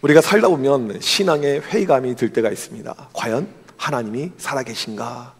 우리가 살다 보면 신앙의 회의감이 들 때가 있습니다. 과연 하나님이 살아계신가?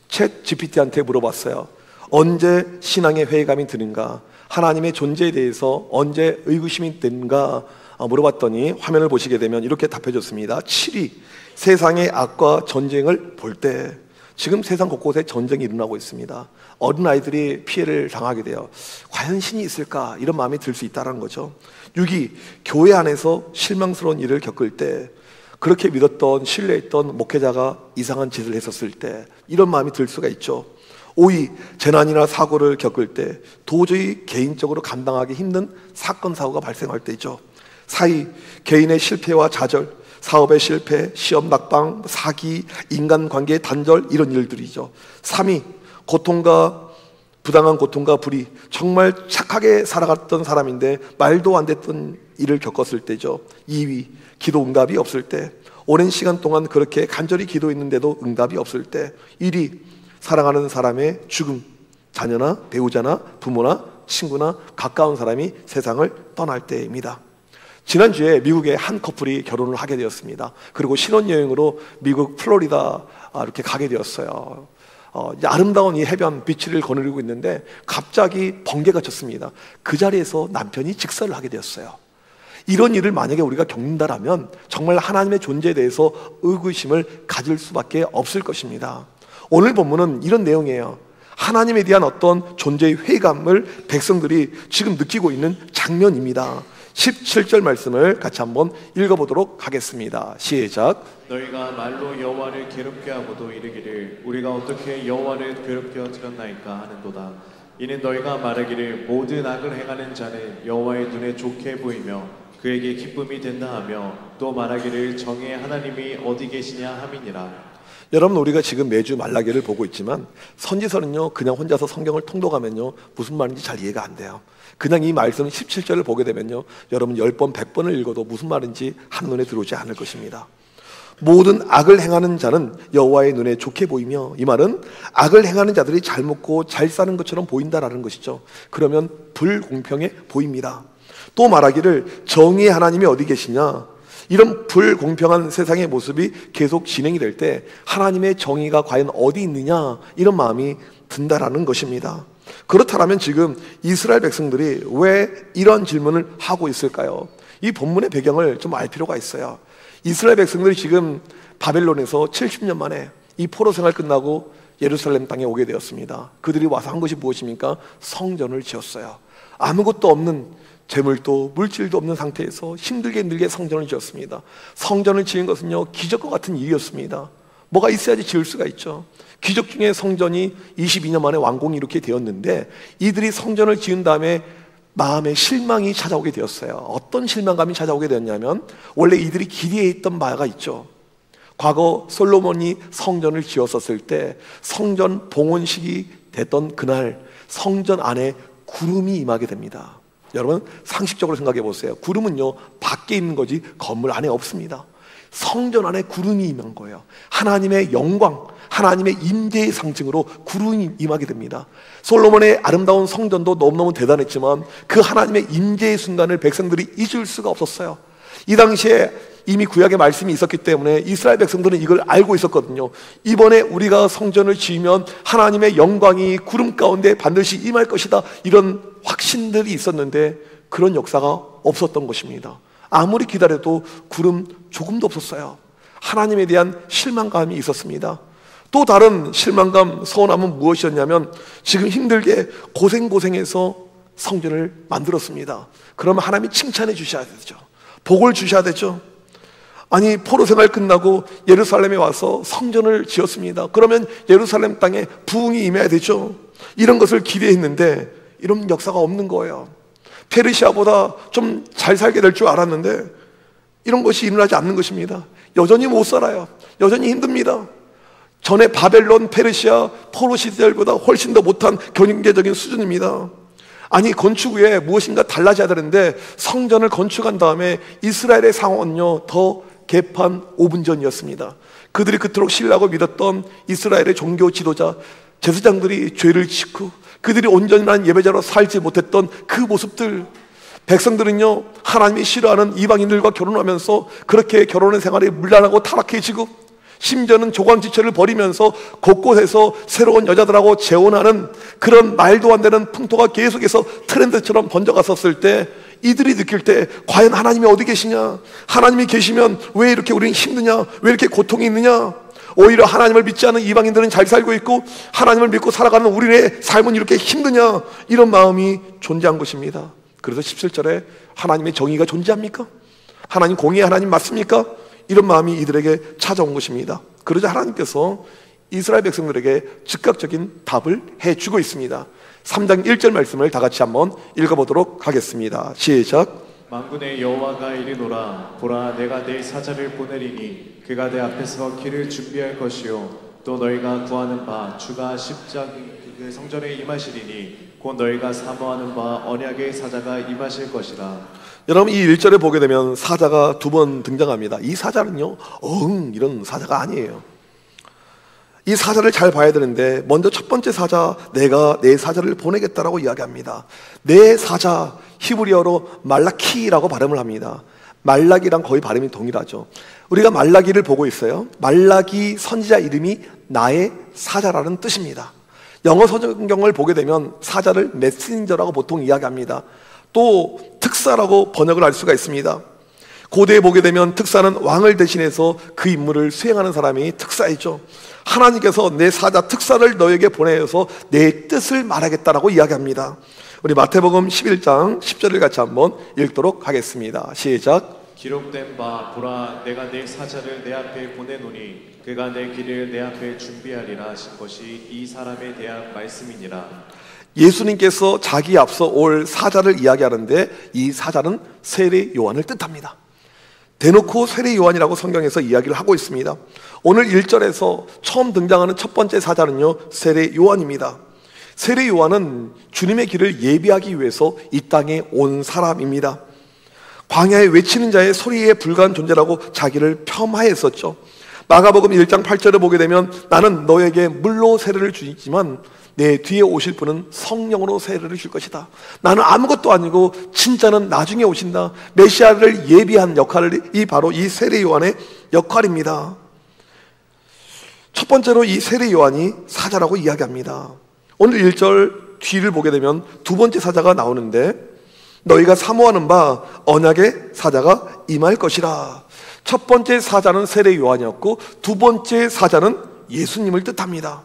챗 GPT한테 물어봤어요. 언제 신앙의 회의감이 드는가? 하나님의 존재에 대해서 언제 의구심이 드는가 물어봤더니 화면을 보시게 되면 이렇게 답해줬습니다. 7위, 세상의 악과 전쟁을 볼 때. 지금 세상 곳곳에 전쟁이 일어나고 있습니다. 어린아이들이 피해를 당하게 돼요. 과연 신이 있을까? 이런 마음이 들 수 있다는 거죠. 6위, 교회 안에서 실망스러운 일을 겪을 때, 그렇게 믿었던 신뢰했던 목회자가 이상한 짓을 했었을 때 이런 마음이 들 수가 있죠. 5위, 재난이나 사고를 겪을 때 도저히 개인적으로 감당하기 힘든 사건 사고가 발생할 때죠. 4위, 개인의 실패와 좌절, 사업의 실패, 시험 낙방, 사기, 인간관계의 단절, 이런 일들이죠. 3위, 부당한 고통과 불의, 정말 착하게 살아갔던 사람인데 말도 안 됐던 일을 겪었을 때죠. 2위, 기도 응답이 없을 때, 오랜 시간 동안 그렇게 간절히 기도했는데도 응답이 없을 때. 1위, 사랑하는 사람의 죽음, 자녀나 배우자나 부모나 친구나 가까운 사람이 세상을 떠날 때입니다. 지난주에 미국의 한 커플이 결혼을 하게 되었습니다. 그리고 신혼여행으로 미국 플로리다 이렇게 가게 되었어요. 아름다운 이 해변 비치를 거느리고 있는데 갑자기 번개가 쳤습니다. 그 자리에서 남편이 직사를 하게 되었어요. 이런 일을 만약에 우리가 겪는다라면 정말 하나님의 존재에 대해서 의구심을 가질 수밖에 없을 것입니다. 오늘 본문은 이런 내용이에요. 하나님에 대한 어떤 존재의 회의감을 백성들이 지금 느끼고 있는 장면입니다. 17절 말씀을 같이 한번 읽어보도록 하겠습니다. 시작. 너희가 말로 여호와를 괴롭게 하고도 이르기를 우리가 어떻게 여호와를 괴롭게 하였나이까 하는도다. 이는 너희가 말하기를 모든 악을 행하는 자는 여호와의 눈에 좋게 보이며 그에게 기쁨이 된다 하며 또 말하기를 정의 하나님이 어디 계시냐 함이니라. 여러분, 우리가 지금 매주 말라기를 보고 있지만 선지서는요 그냥 혼자서 성경을 통독하면요 무슨 말인지 잘 이해가 안 돼요. 그냥 이 말씀 17절을 보게 되면요 여러분 10번 100번을 읽어도 무슨 말인지 한눈에 들어오지 않을 것입니다. 모든 악을 행하는 자는 여호와의 눈에 좋게 보이며, 이 말은 악을 행하는 자들이 잘 먹고 잘 사는 것처럼 보인다라는 것이죠. 그러면 불공평해 보입니다. 또 말하기를 정의의 하나님이 어디 계시냐, 이런 불공평한 세상의 모습이 계속 진행이 될 때 하나님의 정의가 과연 어디 있느냐, 이런 마음이 든다라는 것입니다. 그렇다면 지금 이스라엘 백성들이 왜 이런 질문을 하고 있을까요? 이 본문의 배경을 좀 알 필요가 있어요. 이스라엘 백성들이 지금 바벨론에서 70년 만에 이 포로 생활 끝나고 예루살렘 땅에 오게 되었습니다. 그들이 와서 한 것이 무엇입니까? 성전을 지었어요. 아무것도 없는, 재물도 물질도 없는 상태에서 힘들게 성전을 지었습니다. 성전을 지은 것은요 기적과 같은 일이었습니다. 뭐가 있어야지 지을 수가 있죠. 기적 중에 성전이 22년 만에 완공이 이렇게 되었는데, 이들이 성전을 지은 다음에 마음에 실망이 찾아오게 되었어요. 어떤 실망감이 찾아오게 되었냐면, 원래 이들이 기대했던 바가 있죠. 과거 솔로몬이 성전을 지었었을 때 성전 봉헌식이 됐던 그날 성전 안에 구름이 임하게 됩니다. 여러분 상식적으로 생각해 보세요. 구름은요 밖에 있는 거지 건물 안에 없습니다. 성전 안에 구름이 임한 거예요. 하나님의 영광, 하나님의 임재의 상징으로 구름이 임하게 됩니다. 솔로몬의 아름다운 성전도 너무너무 대단했지만 그 하나님의 임재의 순간을 백성들이 잊을 수가 없었어요. 이 당시에 이미 구약의 말씀이 있었기 때문에 이스라엘 백성들은 이걸 알고 있었거든요. 이번에 우리가 성전을 지으면 하나님의 영광이 구름 가운데 반드시 임할 것이다, 이런 확신들이 있었는데 그런 역사가 없었던 것입니다. 아무리 기다려도 구름 조금도 없었어요. 하나님에 대한 실망감이 있었습니다. 또 다른 실망감, 서운함은 무엇이었냐면, 지금 힘들게 고생해서 성전을 만들었습니다. 그러면 하나님이 칭찬해 주셔야 되죠. 복을 주셔야 되죠. 아니, 포로 생활 끝나고 예루살렘에 와서 성전을 지었습니다. 그러면 예루살렘 땅에 부흥이 임해야 되죠. 이런 것을 기대했는데 이런 역사가 없는 거예요. 페르시아보다 좀 잘 살게 될 줄 알았는데 이런 것이 일어나지 않는 것입니다. 여전히 못 살아요. 여전히 힘듭니다. 전에 바벨론, 페르시아, 포로 시절보다 훨씬 더 못한 경제적인 수준입니다. 아니, 건축 후에 무엇인가 달라져야 되는데 성전을 건축한 다음에 이스라엘의 상황은요 더 개판 5분 전이었습니다. 그들이 그토록 신뢰하고 믿었던 이스라엘의 종교 지도자, 제사장들이 죄를 짓고 그들이 온전한 예배자로 살지 못했던 그 모습들, 백성들은요, 하나님이 싫어하는 이방인들과 결혼하면서 그렇게 결혼의 생활이 문란하고 타락해지고, 심지어는 조광지처를 벌이면서 곳곳에서 새로운 여자들하고 재혼하는 그런 말도 안 되는 풍토가 계속해서 트렌드처럼 번져갔었을 때, 이들이 느낄 때 과연 하나님이 어디 계시냐, 하나님이 계시면 왜 이렇게 우리는 힘드냐, 왜 이렇게 고통이 있느냐, 오히려 하나님을 믿지 않은 이방인들은 잘 살고 있고 하나님을 믿고 살아가는 우리의 삶은 이렇게 힘드냐, 이런 마음이 존재한 것입니다. 그래서 17절에 하나님의 정의가 존재합니까? 하나님 공의의 하나님 맞습니까? 이런 마음이 이들에게 찾아온 것입니다. 그러자 하나님께서 이스라엘 백성들에게 즉각적인 답을 해주고 있습니다. 3장 1절 말씀을 다 같이 한번 읽어보도록 하겠습니다. 시작. 만군의 여호와가 이르노라. 보라, 내가 내 사자를 보내리니 그가 내 앞에서 길을 준비할 것이요 또 너희가 구하는 바 주가 십자가 그 성전에 임하시리니 곧 너희가 사모하는 바 언약의 사자가 임하실 것이라. 여러분, 이 1절에 보게 되면 사자가 두 번 등장합니다. 이 사자는요, 이런 사자가 아니에요. 이 사자를 잘 봐야 되는데, 먼저 첫 번째 사자, 내가 내 사자를 보내겠다라고 이야기합니다. 내 사자, 히브리어로 말라키라고 발음을 합니다. 말라기랑 거의 발음이 동일하죠. 우리가 말라기를 보고 있어요. 말라기 선지자 이름이 나의 사자라는 뜻입니다. 영어 성경을 보게 되면 사자를 메신저라고 보통 이야기합니다. 또 특사라고 번역을 할 수가 있습니다. 고대에 보게 되면 특사는 왕을 대신해서 그 임무를 수행하는 사람이 특사이죠. 하나님께서 내 사자 특사를 너에게 보내어서 내 뜻을 말하겠다라고 이야기합니다. 우리 마태복음 11장 10절을 같이 한번 읽도록 하겠습니다. 시작. 기록된 바 보라, 내가 내 사자를 내 앞에 보내노니 그가 내 길을 내 앞에 준비하리라 하신 것이 이 사람에 대한 말씀이니라. 예수님께서 자기 앞서 올 사자를 이야기하는데, 이 사자는 세례 요한을 뜻합니다. 대놓고 세례 요한이라고 성경에서 이야기를 하고 있습니다. 오늘 1절에서 처음 등장하는 첫 번째 사자는요, 세례 요한입니다. 세례 요한은 주님의 길을 예비하기 위해서 이 땅에 온 사람입니다. 광야에 외치는 자의 소리에 불과한 존재라고 자기를 폄하했었죠. 마가복음 1장 8절을 보게 되면 나는 너에게 물로 세례를 주지만 내 뒤에 오실 분은 성령으로 세례를 줄 것이다. 나는 아무것도 아니고 진짜는 나중에 오신다. 메시아를 예비한 역할이 바로 이 세례 요한의 역할입니다. 첫 번째로 이 세례 요한이 사자라고 이야기합니다. 오늘 1절 뒤를 보게 되면 두 번째 사자가 나오는데, 너희가 사모하는 바 언약의 사자가 임할 것이라. 첫 번째 사자는 세례 요한이었고 두 번째 사자는 예수님을 뜻합니다.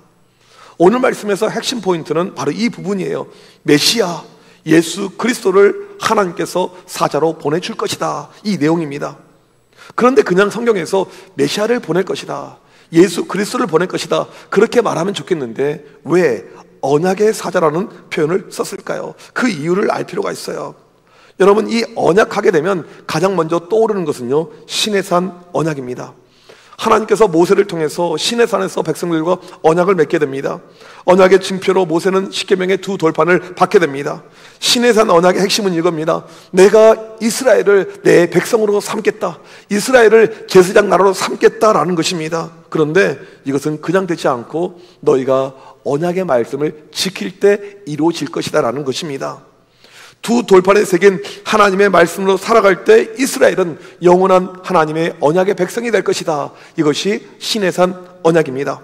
오늘 말씀에서 핵심 포인트는 바로 이 부분이에요. 메시아 예수 그리스도를 하나님께서 사자로 보내줄 것이다, 이 내용입니다. 그런데 그냥 성경에서 메시아를 보낼 것이다, 예수 그리스도를 보낼 것이다, 그렇게 말하면 좋겠는데 왜 언약의 사자라는 표현을 썼을까요? 그 이유를 알 필요가 있어요. 여러분, 이 언약하게 되면 가장 먼저 떠오르는 것은요, 시내산 언약입니다. 하나님께서 모세를 통해서 시내산에서 백성들과 언약을 맺게 됩니다. 언약의 징표로 모세는 십계명의 두 돌판을 받게 됩니다. 시내산 언약의 핵심은 이겁니다. 내가 이스라엘을 내 백성으로 삼겠다, 이스라엘을 제사장 나라로 삼겠다라는 것입니다. 그런데 이것은 그냥 되지 않고 너희가 언약의 말씀을 지킬 때 이루어질 것이다 라는 것입니다. 두 돌판에 새긴 하나님의 말씀으로 살아갈 때 이스라엘은 영원한 하나님의 언약의 백성이 될 것이다. 이것이 시내산 언약입니다.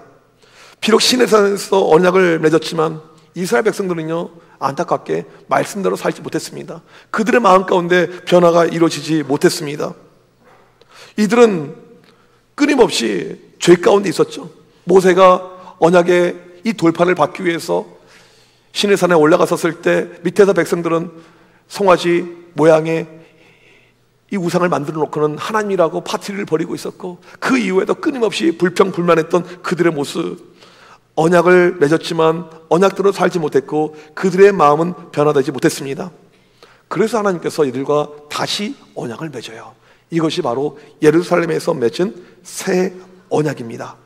비록 시내산에서 언약을 맺었지만 이스라엘 백성들은요, 안타깝게 말씀대로 살지 못했습니다. 그들의 마음 가운데 변화가 이루어지지 못했습니다. 이들은 끊임없이 죄 가운데 있었죠. 모세가 언약의 이 돌판을 받기 위해서 시내산에 올라갔었을 때 밑에서 백성들은 송아지 모양의 이 우상을 만들어 놓고는 하나님이라고 파티를 벌이고 있었고, 그 이후에도 끊임없이 불평불만했던 그들의 모습, 언약을 맺었지만 언약대로 살지 못했고 그들의 마음은 변화되지 못했습니다. 그래서 하나님께서 이들과 다시 언약을 맺어요. 이것이 바로 예루살렘에서 맺은 새 언약입니다.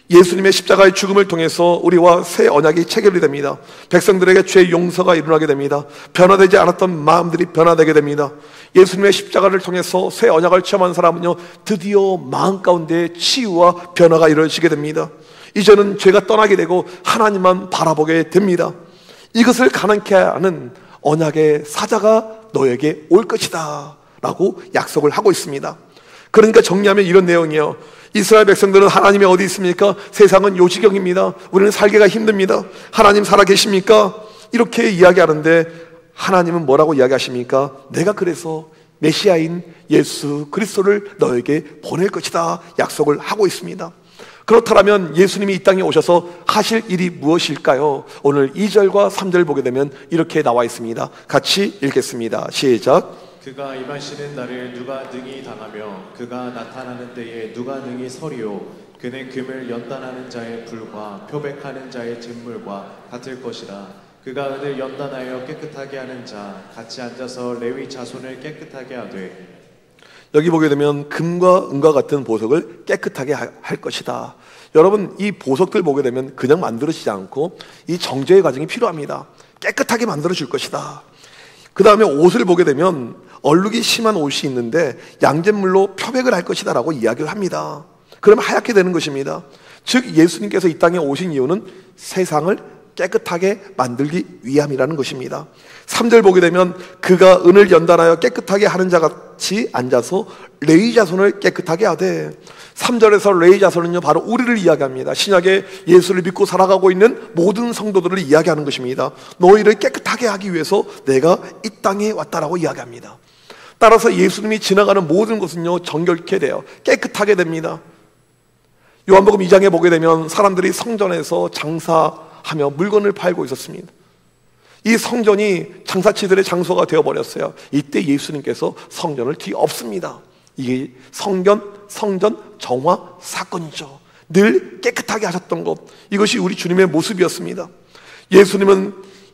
예수님의 십자가의 죽음을 통해서 우리와 새 언약이 체결이 됩니다. 백성들에게 죄 용서가 일어나게 됩니다. 변화되지 않았던 마음들이 변화되게 됩니다. 예수님의 십자가를 통해서 새 언약을 체험한 사람은요, 드디어 마음 가운데 치유와 변화가 이루어지게 됩니다. 이제는 죄가 떠나게 되고 하나님만 바라보게 됩니다. 이것을 가능케 하는 언약의 사자가 너에게 올 것이다 라고 약속을 하고 있습니다. 그러니까 정리하면 이런 내용이에요. 이스라엘 백성들은 하나님이 어디 있습니까? 세상은 요지경입니다. 우리는 살기가 힘듭니다. 하나님 살아계십니까? 이렇게 이야기하는데 하나님은 뭐라고 이야기하십니까? 내가 그래서 메시아인 예수 그리스도를 너에게 보낼 것이다 약속을 하고 있습니다. 그렇다면 예수님이 이 땅에 오셔서 하실 일이 무엇일까요? 오늘 2절과 3절 보게 되면 이렇게 나와 있습니다. 같이 읽겠습니다. 시작. 그가 임하시는 날을 누가 능히 당하며 그가 나타나는 때에 누가 능히 서리요. 그는 금을 연단하는 자의 불과 표백하는 자의 진물과 같을 것이라. 그가 은을 연단하여 깨끗하게 하는 자 같이 앉아서 레위 자손을 깨끗하게 하되. 여기 보게 되면 금과 은과 같은 보석을 깨끗하게 할 것이다. 여러분, 이 보석들 보게 되면 그냥 만들어지지 않고 이 정제의 과정이 필요합니다. 깨끗하게 만들어 줄 것이다. 그 다음에 옷을 보게 되면 얼룩이 심한 옷이 있는데 양잿물로 표백을 할 것이다 라고 이야기를 합니다. 그러면 하얗게 되는 것입니다. 즉 예수님께서 이 땅에 오신 이유는 세상을 깨끗하게 만들기 위함이라는 것입니다. 3절 보게 되면 그가 은을 연단하여 깨끗하게 하는 자 같이 앉아서 레위 자손을 깨끗하게 하되. 3절에서 레위 자손은요 바로 우리를 이야기합니다. 신약에 예수를 믿고 살아가고 있는 모든 성도들을 이야기하는 것입니다. 너희를 깨끗하게 하기 위해서 내가 이 땅에 왔다라고 이야기합니다. 따라서 예수님이 지나가는 모든 것은요 정결케 돼요. 깨끗하게 됩니다. 요한복음 2장에 보게 되면 사람들이 성전에서 장사하며 물건을 팔고 있었습니다. 이 성전이 장사치들의 장소가 되어버렸어요. 이때 예수님께서 성전을 뒤엎습니다. 이게 성전 정화 사건이죠. 늘 깨끗하게 하셨던 것, 이것이 우리 주님의 모습이었습니다. 예수님은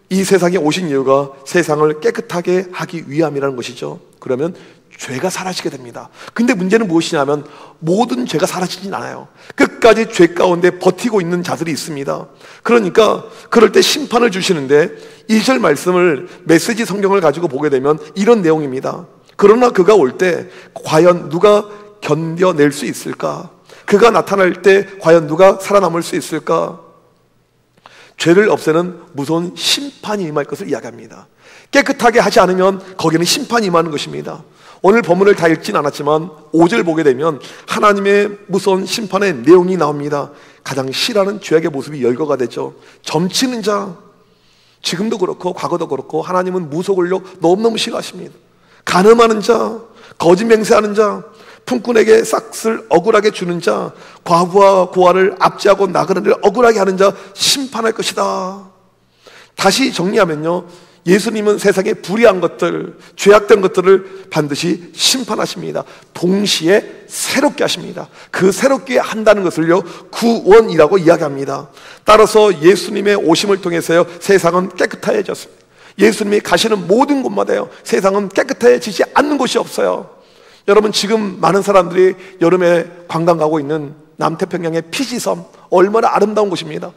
이 세상에 오신 이유가 세상을 깨끗하게 하기 위함이라는 것이죠. 그러면 죄가 사라지게 됩니다. 근데 문제는 무엇이냐면 모든 죄가 사라지진 않아요. 끝까지 죄 가운데 버티고 있는 자들이 있습니다. 그러니까 그럴 때 심판을 주시는데 2절 말씀을 메시지 성경을 가지고 보게 되면 이런 내용입니다. 그러나 그가 올 때 과연 누가 견뎌낼 수 있을까? 그가 나타날 때 과연 누가 살아남을 수 있을까? 죄를 없애는 무서운 심판이 임할 것을 이야기합니다. 깨끗하게 하지 않으면 거기는 심판이 임하는 것입니다. 오늘 본문을 다 읽진 않았지만 5절 보게 되면 하나님의 무서운 심판의 내용이 나옵니다. 가장 싫어하는 죄악의 모습이 열거가 되죠. 점치는 자, 지금도 그렇고 과거도 그렇고 하나님은 무소골력 너무너무 싫어하십니다. 간음하는 자, 거짓 맹세하는 자, 품꾼에게 싹을 억울하게 주는 자, 과부와 고아를 압제하고 나그네를 억울하게 하는 자 심판할 것이다. 다시 정리하면요, 예수님은 세상에 불의한 것들, 죄악된 것들을 반드시 심판하십니다. 동시에 새롭게 하십니다. 그 새롭게 한다는 것을요 구원이라고 이야기합니다. 따라서 예수님의 오심을 통해서요 세상은 깨끗해졌습니다. 예수님이 가시는 모든 곳마다요 세상은 깨끗해지지 않는 곳이 없어요. 여러분, 지금 많은 사람들이 여름에 관광 가고 있는 남태평양의 피지섬, 얼마나 아름다운 곳입니다.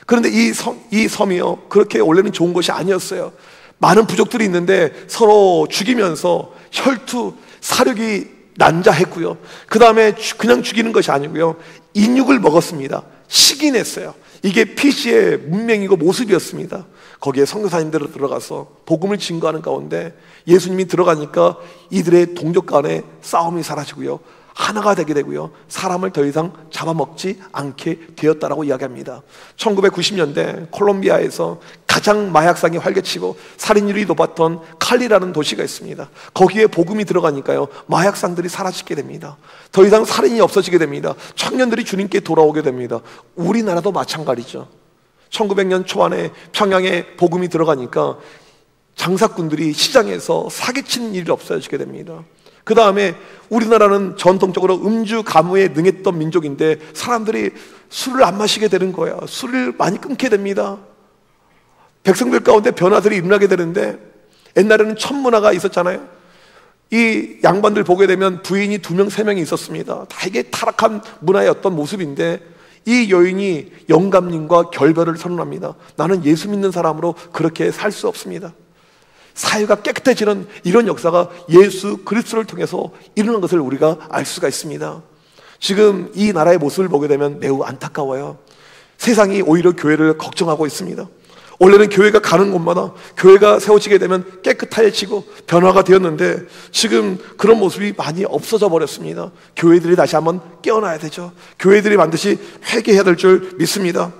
그런데 이 섬이요 그렇게 원래는 좋은 곳이 아니었어요. 많은 부족들이 있는데 서로 죽이면서 혈투, 사륙이 난자했고요. 그 다음에 그냥 죽이는 것이 아니고요, 인육을 먹었습니다. 식인했어요. 이게 피지의 문명이고 모습이었습니다. 거기에 선교사님들이 들어가서 복음을 증거하는 가운데 예수님이 들어가니까 이들의 동족 간의 싸움이 사라지고요, 하나가 되게 되고요, 사람을 더 이상 잡아먹지 않게 되었다라고 이야기합니다. 1990년대 콜롬비아에서 가장 마약상이 활개치고 살인율이 높았던 칼리라는 도시가 있습니다. 거기에 복음이 들어가니까요 마약상들이 사라지게 됩니다. 더 이상 살인이 없어지게 됩니다. 청년들이 주님께 돌아오게 됩니다. 우리나라도 마찬가지죠. 1900년 초반에 평양에 복음이 들어가니까 장사꾼들이 시장에서 사기치는 일이 없어지게 됩니다. 그 다음에 우리나라는 전통적으로 음주 가무에 능했던 민족인데 사람들이 술을 안 마시게 되는 거예요. 술을 많이 끊게 됩니다. 백성들 가운데 변화들이 일어나게 되는데, 옛날에는 천문화가 있었잖아요. 이 양반들 보게 되면 부인이 2명, 3명이 있었습니다. 다 이게 타락한 문화의 어떤 모습인데, 이 여인이 영감님과 결별을 선언합니다. 나는 예수 믿는 사람으로 그렇게 살 수 없습니다. 사회가 깨끗해지는 이런 역사가 예수 그리스도를 통해서 이루는 것을 우리가 알 수가 있습니다. 지금 이 나라의 모습을 보게 되면 매우 안타까워요. 세상이 오히려 교회를 걱정하고 있습니다. 원래는 교회가 가는 곳마다 교회가 세워지게 되면 깨끗해지고 변화가 되었는데 지금 그런 모습이 많이 없어져 버렸습니다. 교회들이 다시 한번 깨어나야 되죠. 교회들이 반드시 회개해야 될 줄 믿습니다.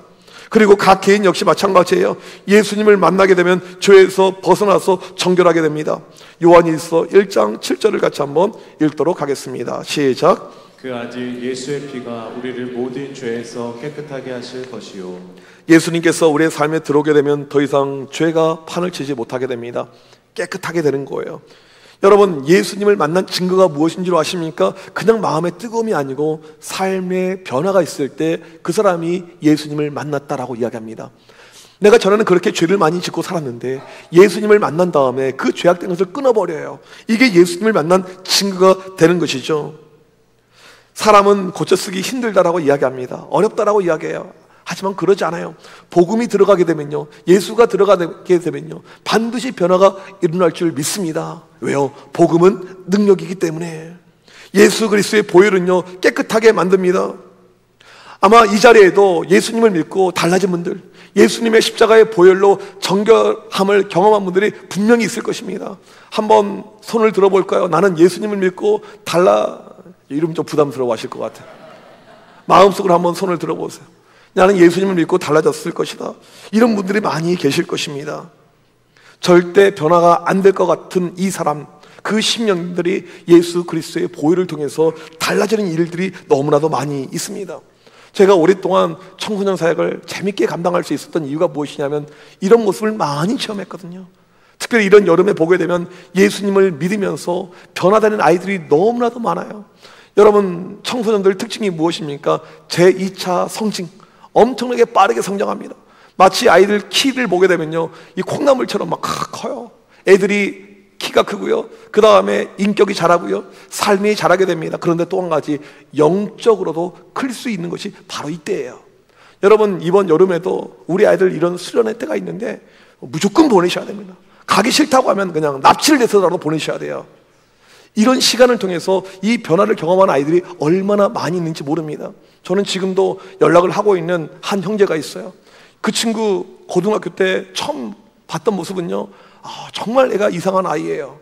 그리고 각 개인 역시 마찬가지예요. 예수님을 만나게 되면 죄에서 벗어나서 정결하게 됩니다. 요한일서 1장 7절을 같이 한번 읽도록 하겠습니다. 시작. 그 아들 예수의 피가 우리를 모든 죄에서 깨끗하게 하실 것이요. 예수님께서 우리의 삶에 들어오게 되면 더 이상 죄가 판을 치지 못하게 됩니다. 깨끗하게 되는 거예요. 여러분, 예수님을 만난 증거가 무엇인 줄 아십니까? 그냥 마음의 뜨거움이 아니고 삶의 변화가 있을 때 그 사람이 예수님을 만났다라고 이야기합니다. 내가 전에는 그렇게 죄를 많이 짓고 살았는데 예수님을 만난 다음에 그 죄악된 것을 끊어버려요. 이게 예수님을 만난 증거가 되는 것이죠. 사람은 고쳐쓰기 힘들다라고 이야기합니다. 어렵다라고 이야기해요. 하지만 그러지 않아요. 복음이 들어가게 되면요, 예수가 들어가게 되면요, 반드시 변화가 일어날 줄 믿습니다. 왜요? 복음은 능력이기 때문에. 예수 그리스도의 보혈은요, 깨끗하게 만듭니다. 아마 이 자리에도 예수님을 믿고 달라진 분들, 예수님의 십자가의 보혈로 정결함을 경험한 분들이 분명히 있을 것입니다. 한번 손을 들어볼까요? 나는 예수님을 믿고 이러면 좀 부담스러워 하실 것 같아요. 마음속으로 한번 손을 들어보세요. 나는 예수님을 믿고 달라졌을 것이다. 이런 분들이 많이 계실 것입니다. 절대 변화가 안 될 것 같은 이 사람, 그 심령들이 예수 그리스도의 보혈을 통해서 달라지는 일들이 너무나도 많이 있습니다. 제가 오랫동안 청소년 사역을 재밌게 감당할 수 있었던 이유가 무엇이냐면 이런 모습을 많이 체험했거든요. 특별히 이런 여름에 보게 되면 예수님을 믿으면서 변화되는 아이들이 너무나도 많아요. 여러분, 청소년들 특징이 무엇입니까? 제2차 성징, 엄청나게 빠르게 성장합니다. 마치 아이들 키를 보게 되면요, 이 콩나물처럼 막 커요. 애들이 키가 크고요, 그 다음에 인격이 자라고요, 삶이 자라게 됩니다. 그런데 또 한 가지, 영적으로도 클 수 있는 것이 바로 이때예요. 여러분, 이번 여름에도 우리 아이들 이런 수련회 때가 있는데 무조건 보내셔야 됩니다. 가기 싫다고 하면 그냥 납치를 해서라도 보내셔야 돼요. 이런 시간을 통해서 이 변화를 경험한 아이들이 얼마나 많이 있는지 모릅니다. 저는 지금도 연락을 하고 있는 한 형제가 있어요. 그 친구 고등학교 때 처음 봤던 모습은요, 정말 애가 이상한 아이예요.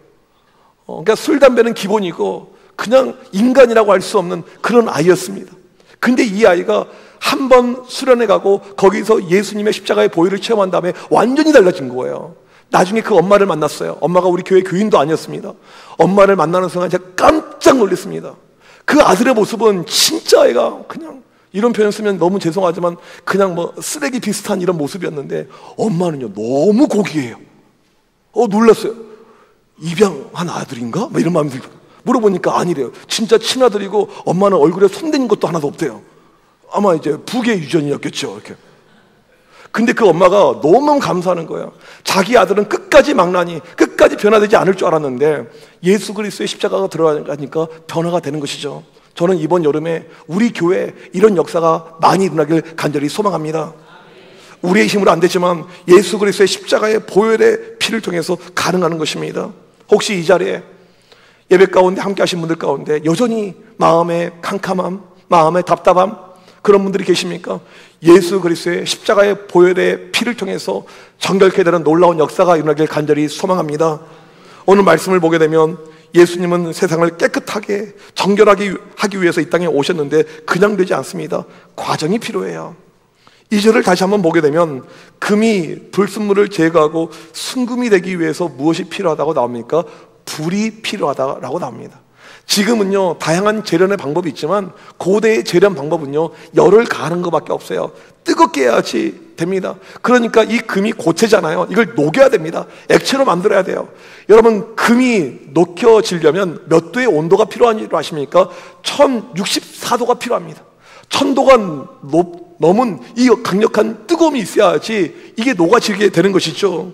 그러니까 술, 담배는 기본이고 그냥 인간이라고 할 수 없는 그런 아이였습니다. 근데 이 아이가 한 번 수련회 가고 거기서 예수님의 십자가의 보혈을 체험한 다음에 완전히 달라진 거예요. 나중에 그 엄마를 만났어요. 엄마가 우리 교회 교인도 아니었습니다. 엄마를 만나는 순간 제가 깜짝 놀랐습니다. 그 아들의 모습은 진짜 애가 그냥, 이런 표현 쓰면 너무 죄송하지만 그냥 뭐 쓰레기 비슷한 이런 모습이었는데 엄마는요 너무 고귀해요. 놀랐어요. 입양한 아들인가? 뭐 이런 마음이 들고 물어보니까 아니래요. 진짜 친아들이고 엄마는 얼굴에 손댄 것도 하나도 없대요. 아마 이제 부계 유전이었겠죠. 이렇게. 근데 그 엄마가 너무 감사하는 거예요. 자기 아들은 끝까지 망나니 끝까지 변화되지 않을 줄 알았는데 예수 그리스도의 십자가가 들어가니까 변화가 되는 것이죠. 저는 이번 여름에 우리 교회에 이런 역사가 많이 일어나길 간절히 소망합니다. 우리의 힘으로 안 되지만 예수 그리스도의 십자가의 보혈의 피를 통해서 가능한 것입니다. 혹시 이 자리에 예배 가운데 함께 하신 분들 가운데 여전히 마음의 캄캄함, 마음의 답답함, 그런 분들이 계십니까? 예수 그리스도의 십자가의 보혈의 피를 통해서 정결케 되는 놀라운 역사가 일어나길 간절히 소망합니다. 오늘 말씀을 보게 되면 예수님은 세상을 깨끗하게 정결하게 하기 위해서 이 땅에 오셨는데 그냥 되지 않습니다. 과정이 필요해요. 2절을 다시 한번 보게 되면 금이 불순물을 제거하고 순금이 되기 위해서 무엇이 필요하다고 나옵니까? 불이 필요하다고 나옵니다. 지금은요 다양한 재련의 방법이 있지만 고대의 재련 방법은요 열을 가하는 것밖에 없어요. 뜨겁게 해야지 됩니다. 그러니까 이 금이 고체잖아요. 이걸 녹여야 됩니다. 액체로 만들어야 돼요. 여러분, 금이 녹여지려면 몇 도의 온도가 필요한 줄 아십니까? 1064도가 필요합니다. 1000도가 넘은 이 강력한 뜨거움이 있어야지 이게 녹아지게 되는 것이죠.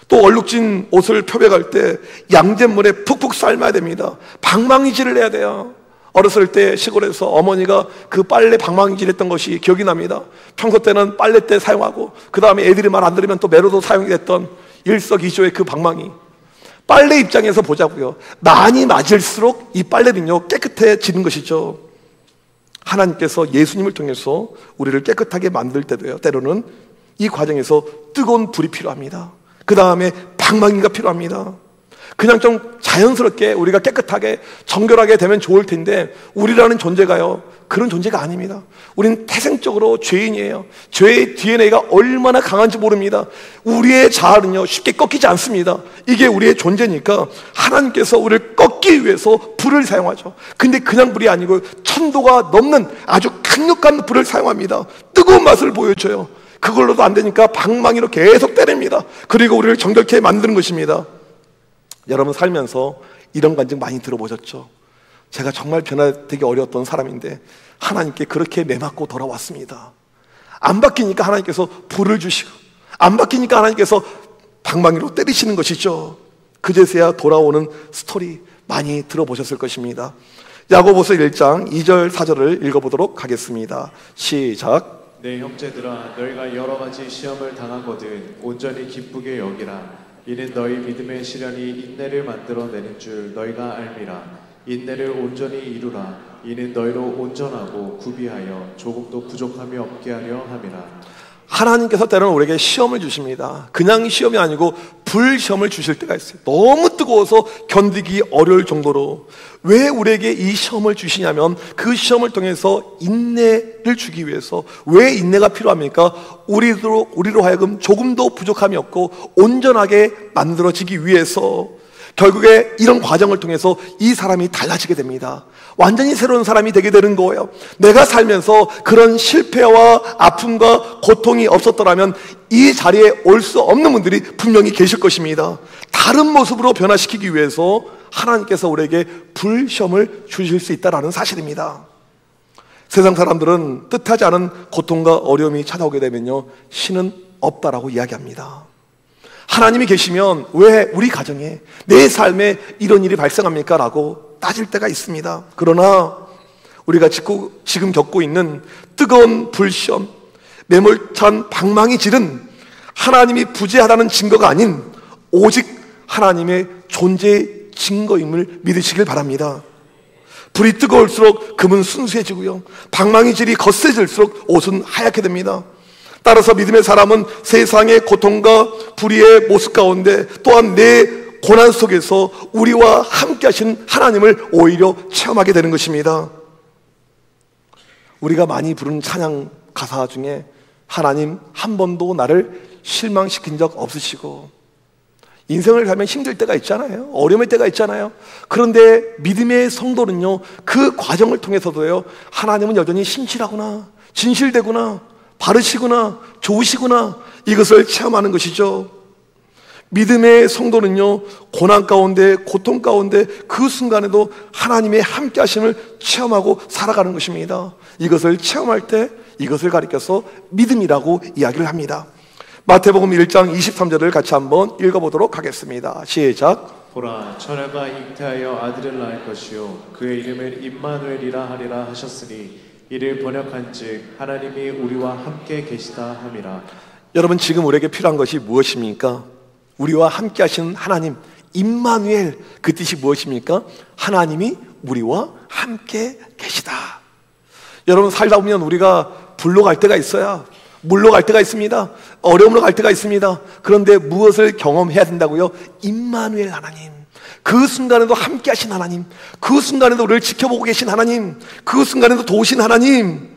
또 얼룩진 옷을 표백할 때 양잿물에 푹푹 삶아야 됩니다. 방망이질을 해야 돼요. 어렸을 때 시골에서 어머니가 그 빨래 방망이질 했던 것이 기억이 납니다. 평소 때는 빨래대 사용하고 그 다음에 애들이 말 안 들으면 또 매로도 사용이 됐던 일석이조의 그 방망이. 빨래 입장에서 보자고요. 많이 맞을수록 이 빨래는요 깨끗해지는 것이죠. 하나님께서 예수님을 통해서 우리를 깨끗하게 만들 때도요 때로는 이 과정에서 뜨거운 불이 필요합니다. 그 다음에 방망이가 필요합니다. 그냥 좀 자연스럽게 우리가 깨끗하게 정결하게 되면 좋을 텐데 우리라는 존재가요, 그런 존재가 아닙니다. 우리는 태생적으로 죄인이에요. 죄의 DNA가 얼마나 강한지 모릅니다. 우리의 자아는요 쉽게 꺾이지 않습니다. 이게 우리의 존재니까 하나님께서 우리를 꺾기 위해서 불을 사용하죠. 근데 그냥 불이 아니고 1000도가 넘는 아주 강력한 불을 사용합니다. 뜨거운 맛을 보여줘요. 그걸로도 안 되니까 방망이로 계속 때립니다. 그리고 우리를 정결케 만드는 것입니다. 여러분 살면서 이런 간증 많이 들어보셨죠? 제가 정말 변화되기 어려웠던 사람인데 하나님께 그렇게 매맞고 돌아왔습니다. 안 바뀌니까 하나님께서 불을 주시고, 안 바뀌니까 하나님께서 방망이로 때리시는 것이죠. 그제서야 돌아오는 스토리 많이 들어보셨을 것입니다. 야고보서 1장 2절 4절을 읽어보도록 하겠습니다. 시작. 내 형제들아, 너희가 여러 가지 시험을 당하거든 온전히 기쁘게 여기라. 이는 너희 믿음의 시련이 인내를 만들어내는 줄 너희가 알미라. 인내를 온전히 이루라. 이는 너희로 온전하고 구비하여 조금도 부족함이 없게 하려 함이라. 하나님께서 때로는 우리에게 시험을 주십니다. 그냥 시험이 아니고 불시험을 주실 때가 있어요. 너무 뜨거워서 견디기 어려울 정도로. 왜 우리에게 이 시험을 주시냐면 그 시험을 통해서 인내를 주기 위해서. 왜 인내가 필요합니까? 우리로 하여금 조금도 부족함이 없고 온전하게 만들어지기 위해서. 결국에 이런 과정을 통해서 이 사람이 달라지게 됩니다. 완전히 새로운 사람이 되게 되는 거예요. 내가 살면서 그런 실패와 아픔과 고통이 없었더라면 이 자리에 올 수 없는 분들이 분명히 계실 것입니다. 다른 모습으로 변화시키기 위해서 하나님께서 우리에게 불시험을 주실 수 있다는 사실입니다. 세상 사람들은 뜻하지 않은 고통과 어려움이 찾아오게 되면요, 신은 없다라고 이야기합니다. 하나님이 계시면 왜 우리 가정에, 내 삶에 이런 일이 발생합니까? 라고 따질 때가 있습니다. 그러나 우리가 지금 겪고 있는 뜨거운 불시험, 매몰찬 방망이질은 하나님이 부재하다는 증거가 아닌 오직 하나님의 존재의 증거임을 믿으시길 바랍니다. 불이 뜨거울수록 금은 순수해지고요, 방망이질이 거세질수록 옷은 하얗게 됩니다. 따라서 믿음의 사람은 세상의 고통과 불의의 모습 가운데 또한 내 고난 속에서 우리와 함께 하신 하나님을 오히려 체험하게 되는 것입니다. 우리가 많이 부르는 찬양 가사 중에 하나님 한 번도 나를 실망시킨 적 없으시고, 인생을 살면 힘들 때가 있잖아요. 어려울 때가 있잖아요. 그런데 믿음의 성도는요, 그 과정을 통해서도요, 하나님은 여전히 신실하구나, 진실되구나, 바르시구나, 좋으시구나, 이것을 체험하는 것이죠. 믿음의 성도는요, 고난 가운데, 고통 가운데 그 순간에도 하나님의 함께 하심을 체험하고 살아가는 것입니다. 이것을 체험할 때 이것을 가리켜서 믿음이라고 이야기를 합니다. 마태복음 1장 23절을 같이 한번 읽어보도록 하겠습니다. 시작. 보라, 처녀가 잉태하여 아들을 낳을 것이요 그의 이름을 임마누엘이라 하리라 하셨으니 이를 번역한즉 하나님이 우리와 함께 계시다 함이라. 여러분, 지금 우리에게 필요한 것이 무엇입니까? 우리와 함께 하시는 하나님, 임마누엘, 그 뜻이 무엇입니까? 하나님이 우리와 함께 계시다. 여러분, 살다 보면 우리가 불로 갈 때가 있어요. 물로 갈 때가 있습니다. 어려움으로 갈 때가 있습니다. 그런데 무엇을 경험해야 된다고요? 임마누엘 하나님, 그 순간에도 함께 하신 하나님, 그 순간에도 우리를 지켜보고 계신 하나님, 그 순간에도 도우신 하나님.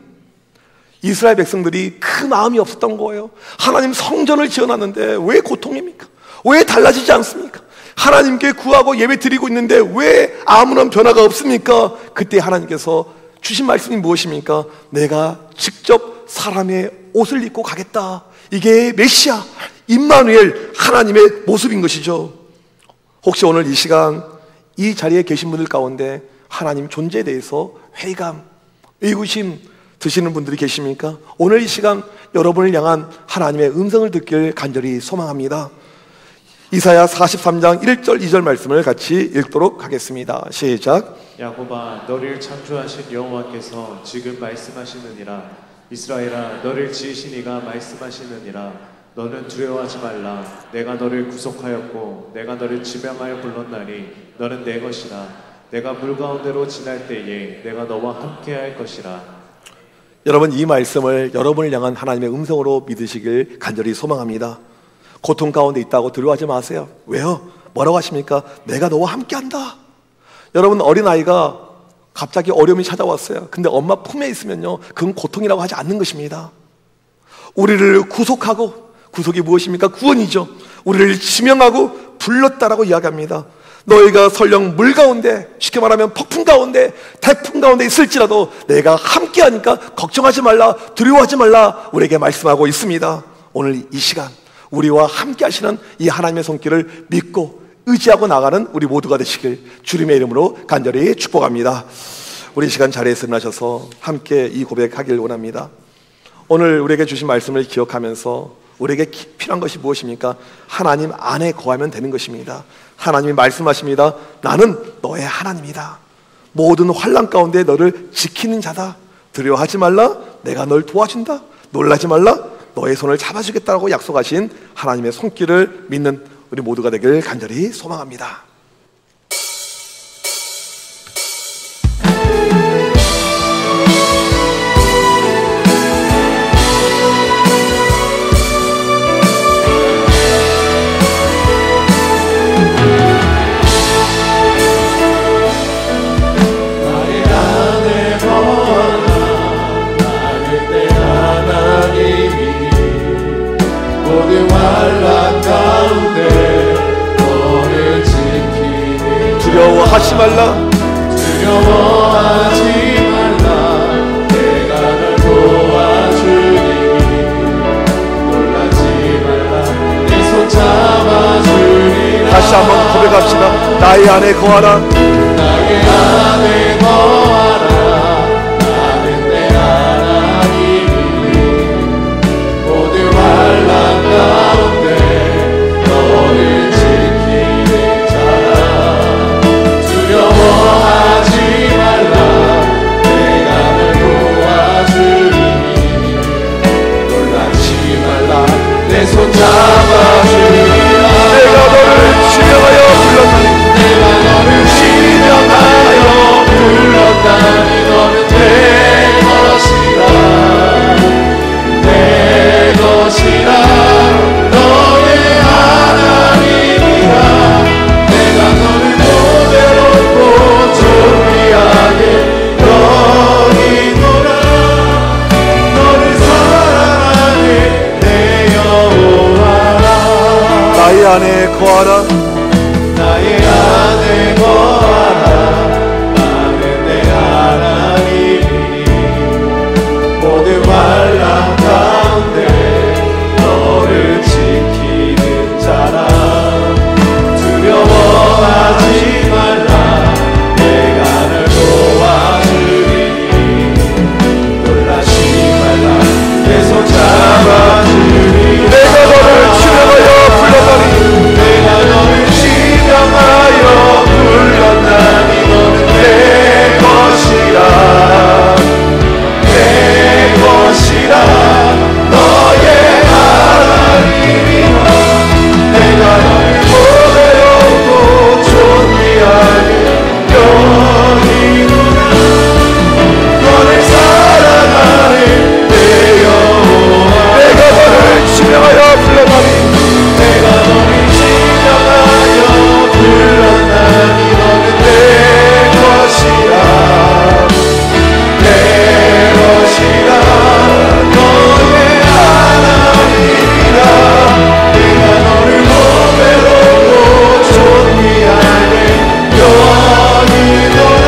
이스라엘 백성들이 그 마음이 없었던 거예요. 하나님 성전을 지어놨는데 왜 고통입니까? 왜 달라지지 않습니까? 하나님께 구하고 예배 드리고 있는데 왜 아무런 변화가 없습니까? 그때 하나님께서 주신 말씀이 무엇입니까? 내가 직접 사람의 옷을 입고 가겠다. 이게 메시아, 임마누엘, 하나님의 모습인 것이죠. 혹시 오늘 이 시간 이 자리에 계신 분들 가운데 하나님 존재에 대해서 회의감, 의구심 드시는 분들이 계십니까? 오늘 이 시간 여러분을 향한 하나님의 음성을 듣길 간절히 소망합니다. 이사야 43장 1절 2절 말씀을 같이 읽도록 하겠습니다. 시작. 야곱아, 너를 창조하신 여호와께서 지금 말씀하시느니라. 이스라엘아, 너를 지으신 이가 말씀하시느니라. 너는 두려워하지 말라. 내가 너를 구속하였고 내가 너를 지명하여 불렀나니 너는 내 것이라. 내가 물 가운데로 지날 때에 내가 너와 함께할 것이라. 여러분, 이 말씀을 여러분을 향한 하나님의 음성으로 믿으시길 간절히 소망합니다. 고통 가운데 있다고 두려워하지 마세요. 왜요? 뭐라고 하십니까? 내가 너와 함께한다. 여러분, 어린아이가 갑자기 어려움이 찾아왔어요. 근데 엄마 품에 있으면요, 그건 고통이라고 하지 않는 것입니다. 우리를 구속하고, 구속이 무엇입니까? 구원이죠. 우리를 지명하고 불렀다라고 이야기합니다. 너희가 설령 물 가운데, 쉽게 말하면 폭풍 가운데, 태풍 가운데 있을지라도 내가 함께하니까 걱정하지 말라, 두려워하지 말라 우리에게 말씀하고 있습니다. 오늘 이 시간 우리와 함께 하시는 이 하나님의 손길을 믿고 의지하고 나가는 우리 모두가 되시길 주님의 이름으로 간절히 축복합니다. 우리 시간 자리에서 일어나셔서 함께 이 고백하길 원합니다. 오늘 우리에게 주신 말씀을 기억하면서 우리에게 필요한 것이 무엇입니까? 하나님 안에 거하면 되는 것입니다. 하나님이 말씀하십니다. 나는 너의 하나님이다. 모든 환난 가운데 너를 지키는 자다. 두려워하지 말라. 내가 널 도와준다. 놀라지 말라. 너의 손을 잡아주겠다고 약속하신 하나님의 손길을 믿는 우리 모두가 되길 간절히 소망합니다. 두려워하지 말라. 두려워하지 말라. 내가 널 도와주니. 놀라지 말라. 내 손 잡아주리라. 다시 한번 고백합시다. 나의 안에 거하라. 나의 안에 거하라. 나는 내 하나님이니. 모든 환난 가운데 너를 지키는 자라. 두려워하지 말라. 내가 널 도와주니. 놀라지 말라. 내 손 잡아주리라. 내가 너를 지명하여 불렀나니. 내가 너를 지명하여 불렀다니. 너는 내 것이라. 내 것이라. 너의 하나님이라. 내가 너를 보배롭고 존귀하게 여기노라. 너를 사랑하는 내 여호와라. 나의 안에 거하라. 나의 안에 거하라. 나는 내 하나님이니. 모든 환난 가운데 너를 지키는 자라. 두려워하지 말라. 내가 널 도와주리니. 놀라지 말라. 내 손 잡아주리니. 내가 너를 지명하여 불렀나니. 내가 너를 지명하여 불렀나니. 너는 내 것이라. 내 것이라. 너의 하나님이라. 내가 너를 보배롭고 존귀하게 여기노라. 너를 사랑하는 내 여호와. 내가 너를 지명하여 불렀나니. 내가 너를 지명하여 불렀나니. 너는 내 것이라. 내 것이라. 너의 하나님이라. 내가 너를 보배롭고 존귀하게 여기노라.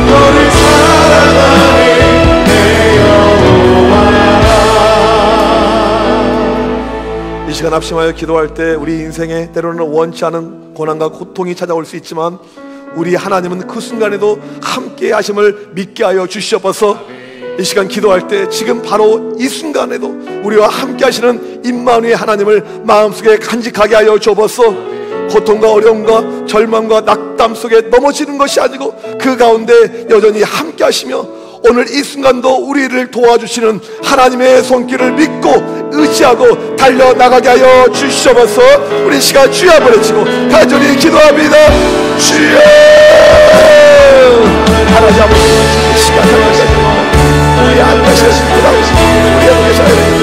너를 사랑하는 내 여호와라. 이 시간 합심하여 기도할 때 우리 인생에 때로는 원치 않은 고난과 고통이 찾아올 수 있지만 우리 하나님은 그 순간에도 함께 하심을 믿게 하여 주시옵소서. 이 시간 기도할 때 지금 바로 이 순간에도 우리와 함께 하시는 임마누엘 하나님을 마음속에 간직하게 하여 주옵소서. 고통과 어려움과 절망과 낙담 속에 넘어지는 것이 아니고 그 가운데 여전히 함께 하시며 오늘 이 순간도 우리를 도와주시는 하나님의 손길을 믿고 의지하고 달려나가게 하여 주시옵소서. 우리 시간 주여 한번 외치고 간절히 기도합니다. 주여. 하나님 아버지, 이 시간 하나님 우리 안 가시겠습니다. 우리가 계셔야 되는데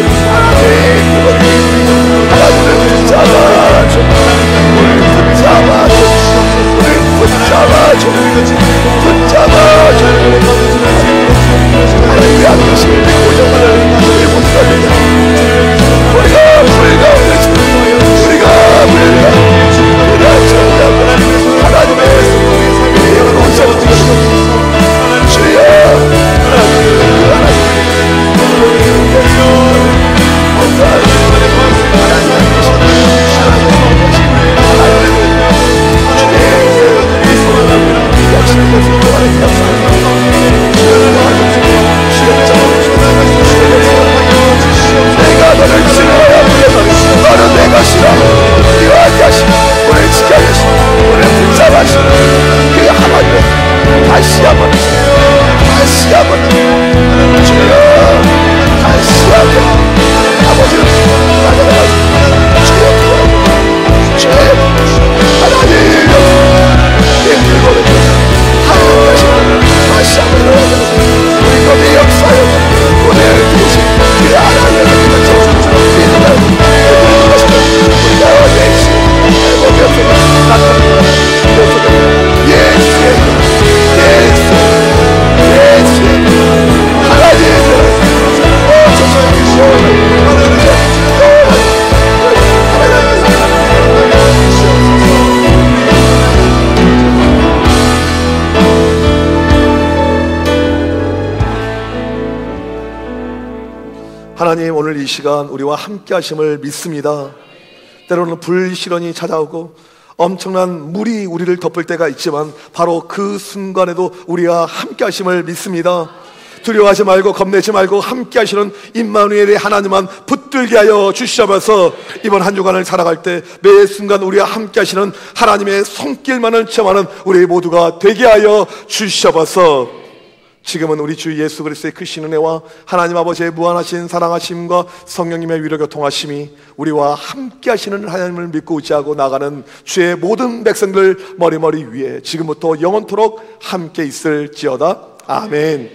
하나님을 붙잡아줘. 우리 붙잡아줘. 우리 붙잡아줘. 붙잡아줘. 하나님이 안 가시는 고정을 우리 못 살리냐. 우리가 불가운데 우리가 하나님의 이름으로 오셔주시옵소서. 주여 내가 너를 지켜야 너는 내 것이라. 이와 다시 우리를 지켜주시고 우리를 붙잡아주시고 그 하나님의 다시 한번 주여 다시 한번 아버지를 받아가지고 주여 하나님 힘들고 하나님 다시 한번 우리 거기 역사여 오늘 주신 그 하나님의 우리가 예수 회복이 없어서 나타나는 예수의 하나님, 오늘 이 시간 우리와 함께 하심을 믿습니다. 때로는 불시련이 찾아오고 엄청난 물이 우리를 덮을 때가 있지만 바로 그 순간에도 우리와 함께 하심을 믿습니다. 두려워하지 말고 겁내지 말고 함께 하시는 임마누엘의 하나님만 붙들게 하여 주시옵소서. 이번 한 주간을 살아갈 때 매 순간 우리와 함께 하시는 하나님의 손길만을 체험하는 우리 모두가 되게 하여 주시옵소서. 지금은 우리 주 예수 그리스도의 크신 은혜와 하나님 아버지의 무한하신 사랑하심과 성령님의 위로 교통하심이 우리와 함께 하시는 하나님을 믿고 의지하고 나가는 주의 모든 백성들 머리머리 위에 지금부터 영원토록 함께 있을지어다. 아멘.